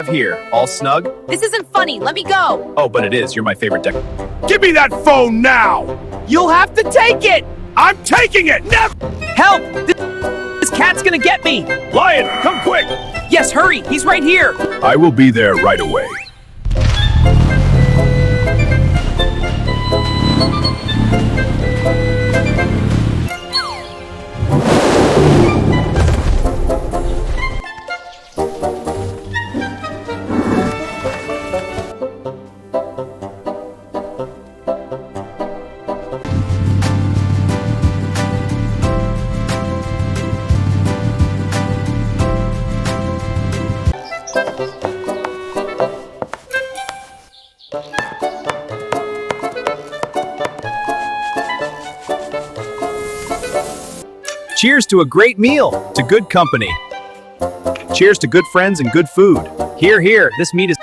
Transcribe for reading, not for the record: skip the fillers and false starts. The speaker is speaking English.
Here, all snug? This isn't funny. Let me go. Oh, but it is. You're my favorite deck. Give me that phone now! You'll have to take it! I'm taking it! Never! Help! This cat's gonna get me! Lion, come quick! Yes, hurry! He's right here! I will be there right away. Cheers to a great meal, to good company. Cheers to good friends and good food. Here, here, this meat is